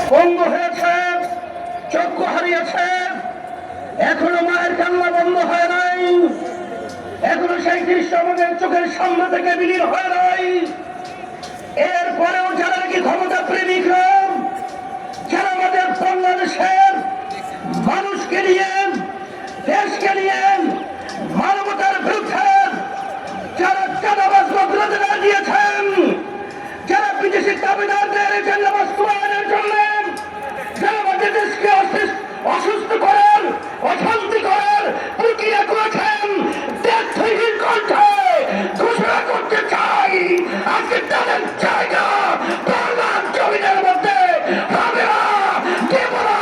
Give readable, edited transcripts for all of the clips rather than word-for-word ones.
পঙ্গু হয়েছে, চক্ষু হারিয়েছে, এখনো মায়ের কান্না বন্ধ হয় নাই, এখনো সেই দৃশ্য আমাদের চোখের সামনে থেকে বিলীন হয় নাই। এরপরেও যারা নাকি ক্ষমতা প্রেমিক, যারা আমাদের বাংলাদেশের মানুষকে নিয়ে, দেশকে নিয়ে মানবতার বিরুদ্ধে যারা চাঁদাবাজ বক্তব্য দিয়েছেন, যারা বিদেশি দাবিদারদের এজেন্ডা বাস্তবায়নের জন্য যারা আমাদের দেশকে অসুস্থ করেন, অশান্তি করেন, প্রক্রিয়া করেছেন, দেশ থেকে কণ্ঠে ঘোষণা করতে চাই আজকে তাদের জায়গা বাংলার জমিনের মধ্যে হবে না, দেব না।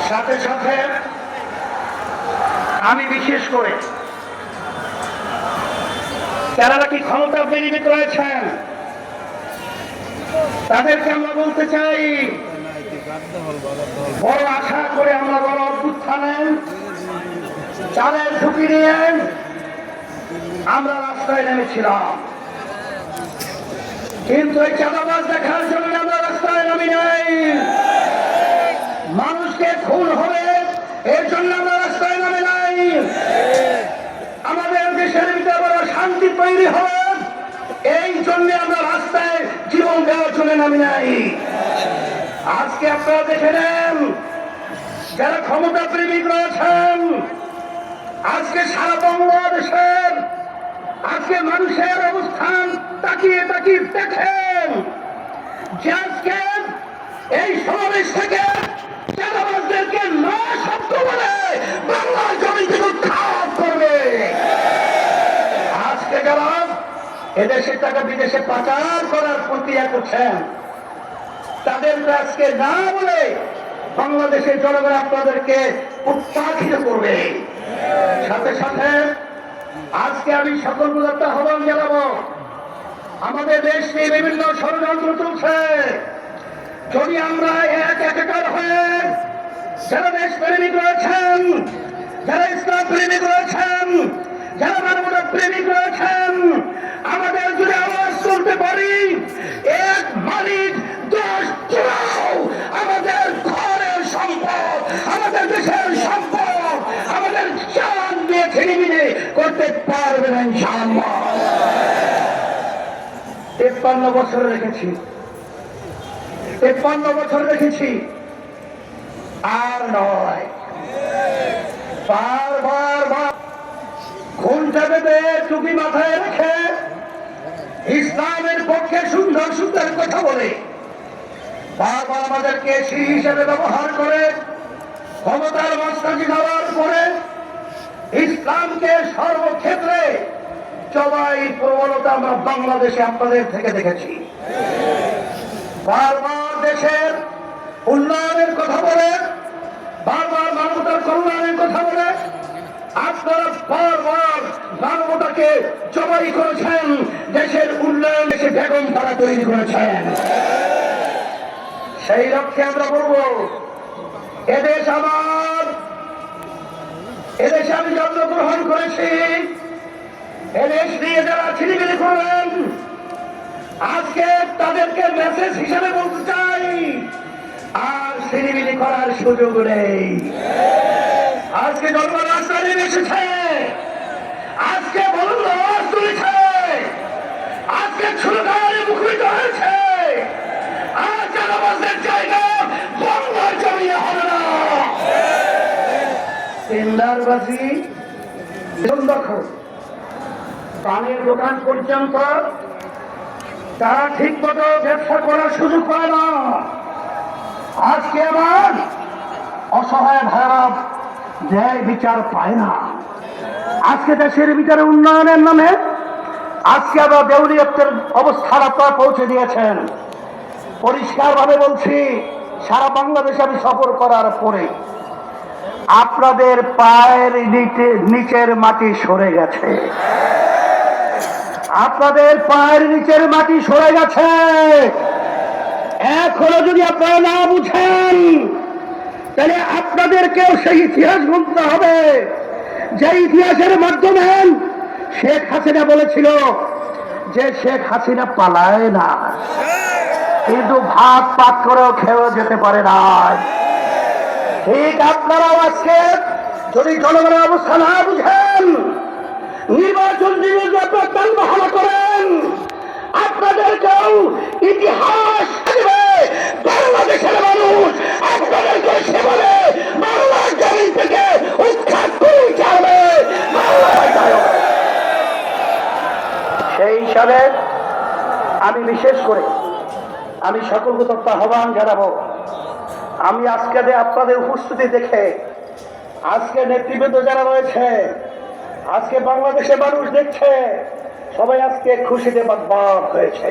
সাথে সাথে আমি বিশেষ করে যারা নাকি ক্ষমতা বেনিফিট রয়েছেন তাদেরকে আমরা বলতে চাই, বড় আশা করে আমরা বড় অভ্যুত্থানে চালের ঝুঁকি নিয়ে আমরা রাস্তায় নেমেছিলাম, কিন্তু এই চাঁদাবাজ দেখার জন্য আমরা রাস্তায় নামি নাই। মানুষকে খুন হবে এর জন্য আমরা রাস্তায় নামে নাই। আমাদের দেশের ভিতরে বড় শান্তি তৈরি হবে এই জন্য আমরা রাস্তায় জীবন দেওয়ার জন্য নামি নাই। আজকে আপনারা দেখে নেন, যারা ক্ষমতা প্রেমিক রয়েছেন, আজকে সারা বাংলাদেশের আজকে মানুষের অবস্থান তাকিয়ে তাকিয়ে দেখেন যে আজকে এই সমাবেশ থেকে চাঁদাবাজদেরকে না শব্দ বলে বাংলার জমি থেকে উৎখাত করবে। আজকে যারা এদেশের টাকা বিদেশে পাচার করার প্রক্রিয়া করছেন তাদেরকে আজকে না বলে বাংলাদেশের জনগণ আপনাদেরকে উৎসাহিত করবে। সাথে সাথে আজকে আমি সকল প্রদত্ত আহ্বান জানাবো, আমাদের দেশ নিয়ে বিভিন্ন ষড়যন্ত্র চলছে, যদি আমরা এক একাকার হয়ে যারা দেশ প্রেমিক রয়েছেন, যারা ইসলাম প্রেমিক রয়েছেন, যারা মানবতা প্রেমিক রয়েছেন, আমাদের যদি আওয়াজ তুলতে পারি, এক মালিক দশ চূড়াও আমাদের ঘরের সম্পদ, আমাদের দেশের সম্পদ, আমাদের জান দিয়ে ছিনিমিনি করতে পারবে না ইনশাআল্লাহ। 53 বছর রেখেছি, 53 বছর রেখেছি, আর নয়। বারবার ঘুমটা বেঁধে টুপি মাথায় রেখে ইসলামের পক্ষে সুন্দর সুন্দর কথা বলে বারবার আমাদেরকে সেই হিসেবে ব্যবহার করে ক্ষমতার মস্তাজি দেওয়ার পরে ইসলামকে সর্বক্ষেত্রে জবাই প্রবণতা আমরা বাংলাদেশে আপনাদের থেকে দেখেছি। বারবার দেশের উন্নয়নের কথা বলে, বারবার মানবতার কল্যাণের কথা বলে আপনারা বারবার মানবতাকে জবাই করেছেন, দেশের উন্নয়ন দেশে বেগম তারা তৈরি করেছেন। সেই লক্ষ্যে আমরা বলবো, এদেশ আমার, এদেশে আমি জন্মগ্রহণ করেছি, এদেশ নিয়ে যারা ছিনিমিনি করবেন আজকে তাদেরকে মেসেজ হিসেবে বলতে চাই, আর ছিনিমিনি করার সুযোগ নেই। আজকে জনগণ রাস্তায় নেমে এসেছে, আজকে বলুন আওয়াজ তুলেছে, আজকে ছোটখাটো মুখরিত হয়েছে, আর চাঁদাবাজদের জায়গা বাংলার জমিয়ে হবে না। টেন্ডারবাজি, দখল, পানের দোকান পর্যন্ত তারা ঠিক মতো ব্যবসা করার সুযোগ পায় না। আজকে আমার অসহায় ভাইরা ন্যায় বিচার পায় না। আজকে দেশের বিচারে উন্নয়নের নামে আজকে আমরা দেউলিয়তের অবস্থান আপনারা পৌঁছে দিয়েছেন। পরিষ্কার ভাবে বলছি, সারা বাংলাদেশে আমি সফর করার পরে আপনাদের পায়ের নিচের মাটি সরে গেছে, আপনাদের পায়ের নিচের মাটি সরে গেছে। এখনো যদি আপনারা না বুঝেন তাহলে আপনাদেরকেও সেই ইতিহাস বলতে হবে, যে ইতিহাসের মাধ্যমে শেখ হাসিনা বলেছিল যে শেখ হাসিনা পালায় না, কিন্তু ভাত পাক করেও খেয়েও যেতে পারে না। ঠিক আপনারাও আজকে যদি জনগণের অবস্থা না বুঝেন, নির্বাচন দিনে যে আপনারা তালবাহানা করেন, আপনাদেরকেও ইতিহাস দেবে বাংলাদেশের মানুষ। আপনাদেরকে সে বলে বাংলার জমিন থেকে উৎখাত করে যাবে। সেই হিসাবে আমি বিশেষ করে আমি সকলকে তথ্য আহ্বান জানাবো। আমি আজকে আপনাদের উপস্থিতি দেখে, আজকে নেতৃবৃন্দ যারা রয়েছে, আজকে বাংলাদেশের মানুষ দেখছে, সবাই আজকে খুশিতে বাদ হয়েছে।